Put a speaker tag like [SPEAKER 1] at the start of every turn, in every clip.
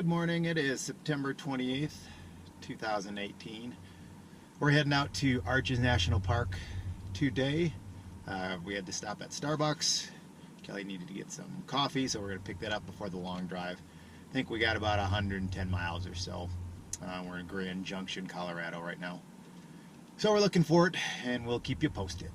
[SPEAKER 1] Good morning. It is September 28th, 2018. We're heading out to Arches National Park today. We had to stop at Starbucks. Kelly needed to get some coffee, so we're going to pick that up before the long drive. I think we got about 110 miles or so. We're in Grand Junction, Colorado right now. So we're looking for it, and we'll keep you posted.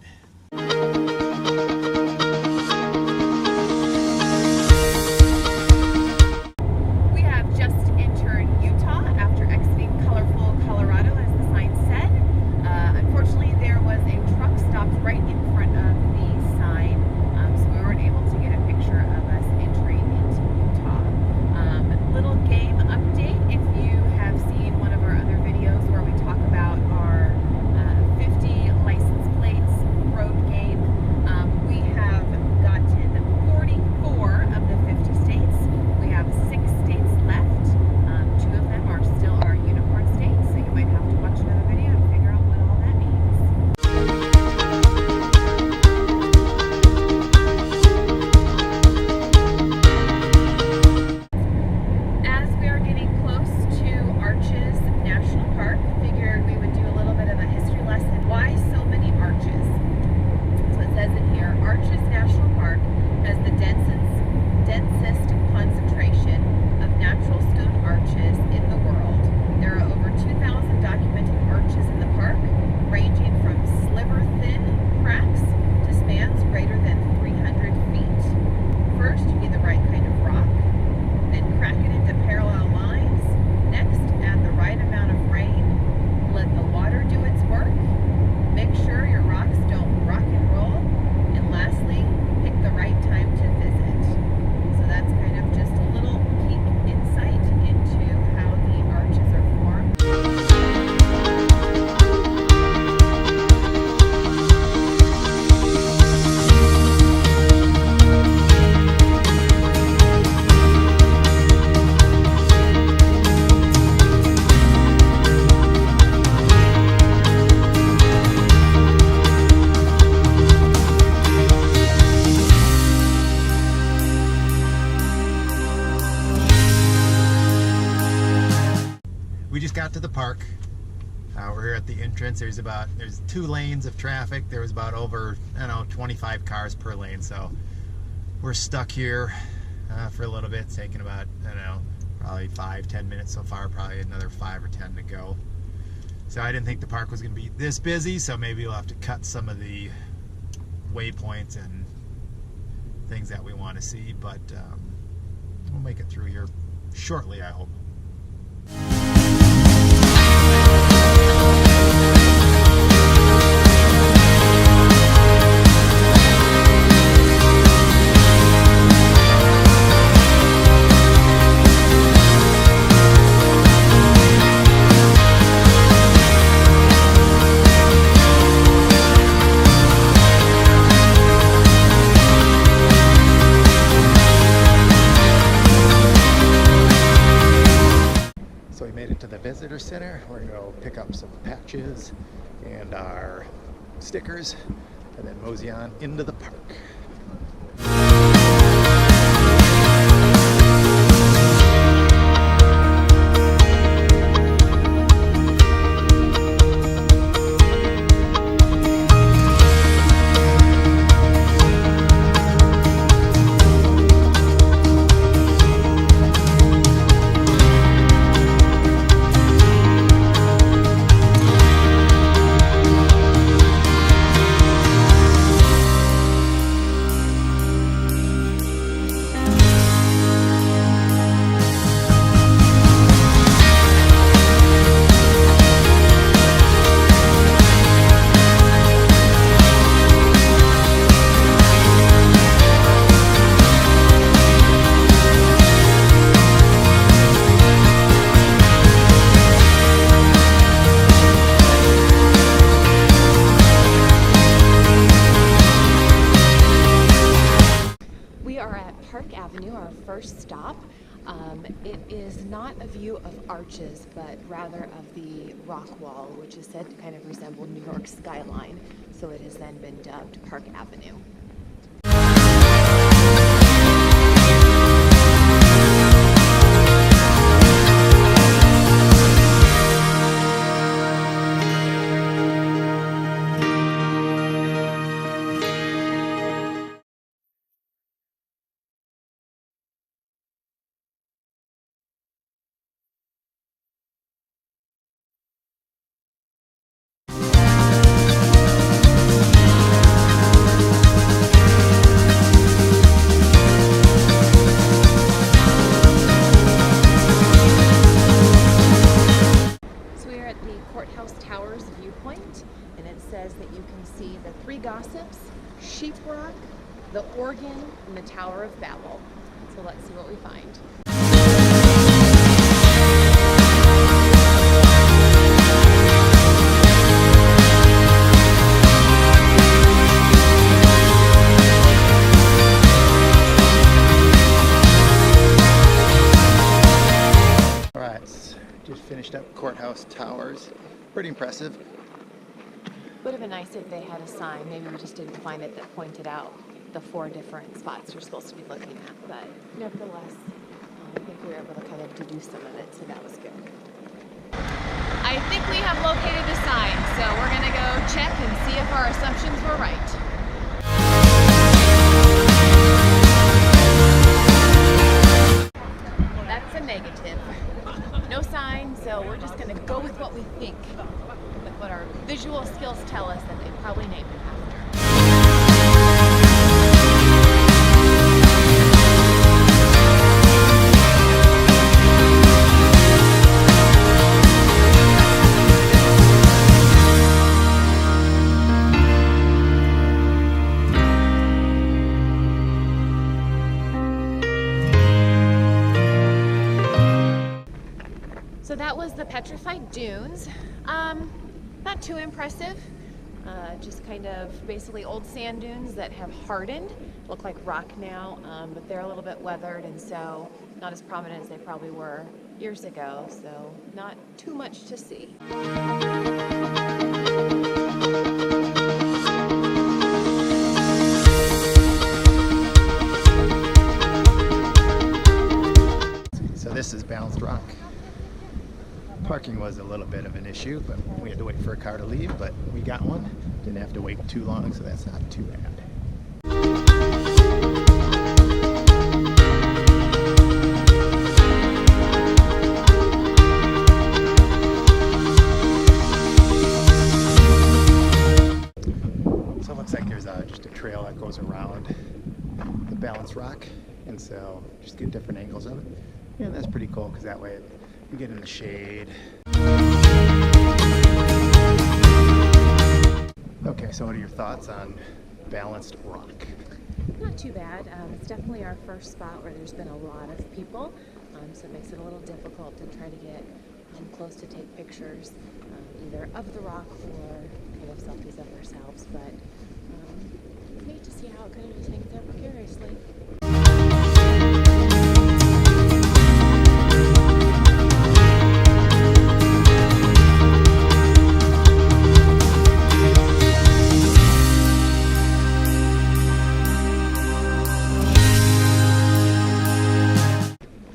[SPEAKER 1] We just got to the park. We're here at the entrance. There's 2 lanes of traffic. There was about over, 25 cars per lane. So we're stuck here for a little bit. It's taking about, probably 5-10 minutes so far. Probably another 5 or 10 to go. So I didn't think the park was going to be this busy. So maybe we'll have to cut some of the waypoints and things that we want to see. But we'll make it through here shortly, I hope. To the visitor center. We're going to go pick up some patches and our stickers and then mosey on into the park.
[SPEAKER 2] Our first stop. It is not a view of Arches, but rather of the rock wall, which is said to kind of resemble New York's skyline, so it has then been dubbed Park Avenue. in the Tower of Babel. So let's see what we find.
[SPEAKER 1] Just finished up Courthouse Towers. Pretty impressive.
[SPEAKER 2] Would have been nice if they had a sign. Maybe we just didn't find it that pointed out the 4 different spots you're supposed to be looking at. But nevertheless, I think we were able to kind of deduce some of it, so that was good. I think we have located a sign, so we're going to go check and see if our assumptions were right. Well, that's a negative. No sign, so we're just going to go with what we think, with what our visual skills tell us that they probably named it after. So that was the Petrified Dunes. Not too impressive. Just kind of basically old sand dunes that have hardened. Look like rock now, but they're a little bit weathered and so not as prominent as they probably were years ago. So not too much to see.
[SPEAKER 1] So this is Balanced Rock. Parking was a little bit of an issue, but we had to wait for a car to leave, but we got one. Didn't have to wait too long, so that's not too bad. So it looks like there's just a trail that goes around the Balanced Rock, and so just get different angles of it. And that's pretty cool, because that way you get in the shade. Okay, so what are your thoughts on Balanced Rock?
[SPEAKER 2] Not too bad. It's definitely our first spot where there's been a lot of people, so it makes it a little difficult to try to get close to take pictures, either of the rock or kind of selfies of ourselves. But neat to see how it kind of just hangs there precariously.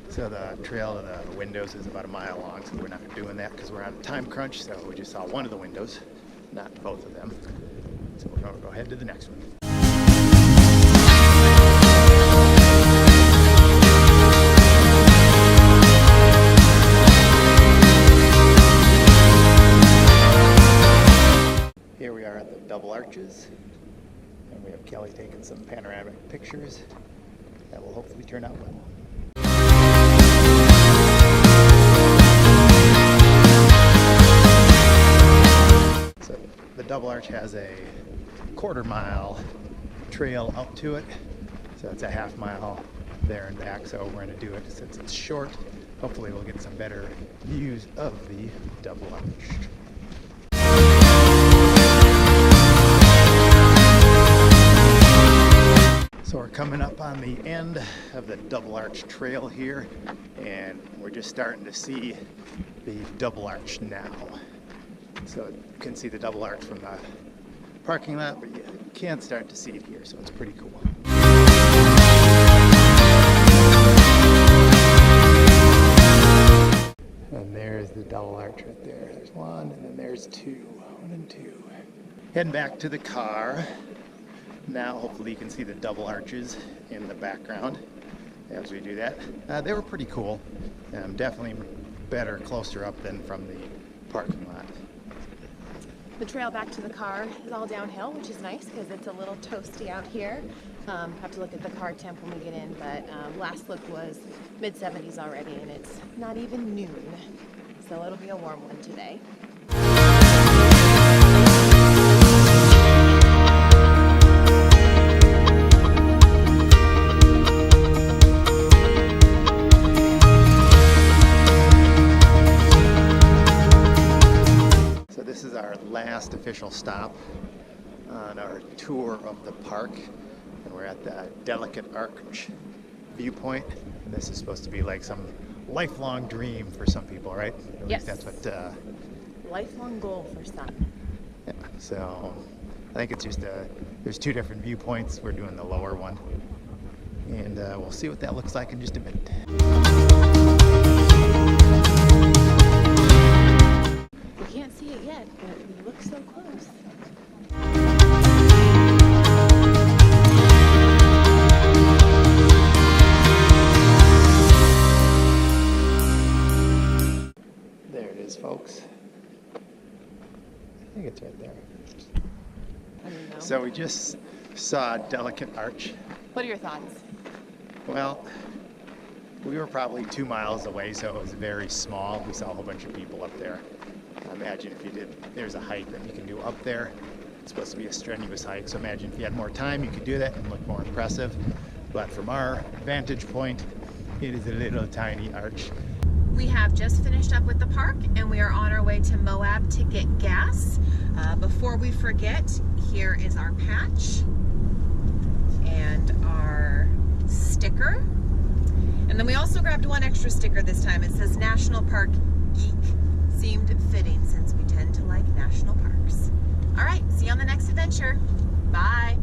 [SPEAKER 1] So the trail to the windows is about a mile long, so we're not doing that because we're on a time crunch, so we just saw one of the windows, not both of them. So we're going to go ahead to the next one. Here we are at the Double Arches, and we have Kelly taking some panoramic pictures that will hopefully turn out well. The Double Arch has a 1/4 mile trail up to it, so it's a 1/2 mile there and back, so we're going to do it since it's short. Hopefully we'll get some better views of the Double Arch. So we're coming up on the end of the Double Arch Trail here, and we're just starting to see the Double Arch now. So you can see the Double Arch from the parking lot, but you can't start to see it here, so it's pretty cool. And there's the Double Arch right there. There's one, and then there's two. 1 and 2. Heading back to the car. Now hopefully you can see the Double Arches in the background as we do that. They were pretty cool. Definitely better closer up than from the parking lot.
[SPEAKER 2] The trail back to the car is all downhill, which is nice because it's a little toasty out here. Have to look at the car temp when we get in, but last look was mid-70s already, and it's not even noon, so it'll be a warm one today.
[SPEAKER 1] official stop on our tour of the park. And we're at the Delicate Arch viewpoint. And this is supposed to be like some lifelong dream for some people, right? At
[SPEAKER 2] Yes.
[SPEAKER 1] least that's what...
[SPEAKER 2] Lifelong goal for some.
[SPEAKER 1] yeah, so I think it's just there's two different viewpoints. We're doing the lower one. And we'll see what that looks like in just a minute.
[SPEAKER 2] We can't see it yet, but we look so close.
[SPEAKER 1] There it is, folks. I think it's right there.
[SPEAKER 2] I don't know.
[SPEAKER 1] So we just saw Delicate Arch.
[SPEAKER 2] What are your thoughts?
[SPEAKER 1] Well, we were probably 2 miles away, so it was very small. We saw a whole bunch of people up there. Imagine if you did, there's a hike that you can do up there. It's supposed to be a strenuous hike, so imagine if you had more time, you could do that and look more impressive. But from our vantage point, it is a little tiny arch.
[SPEAKER 3] We have just finished up with the park and we are on our way to Moab to get gas. Before we forget, here is our patch and our sticker. And then we also grabbed one extra sticker this time. It says National Park Geek. Seemed fitting since we tend to like national parks. All right, see you on the next adventure. Bye.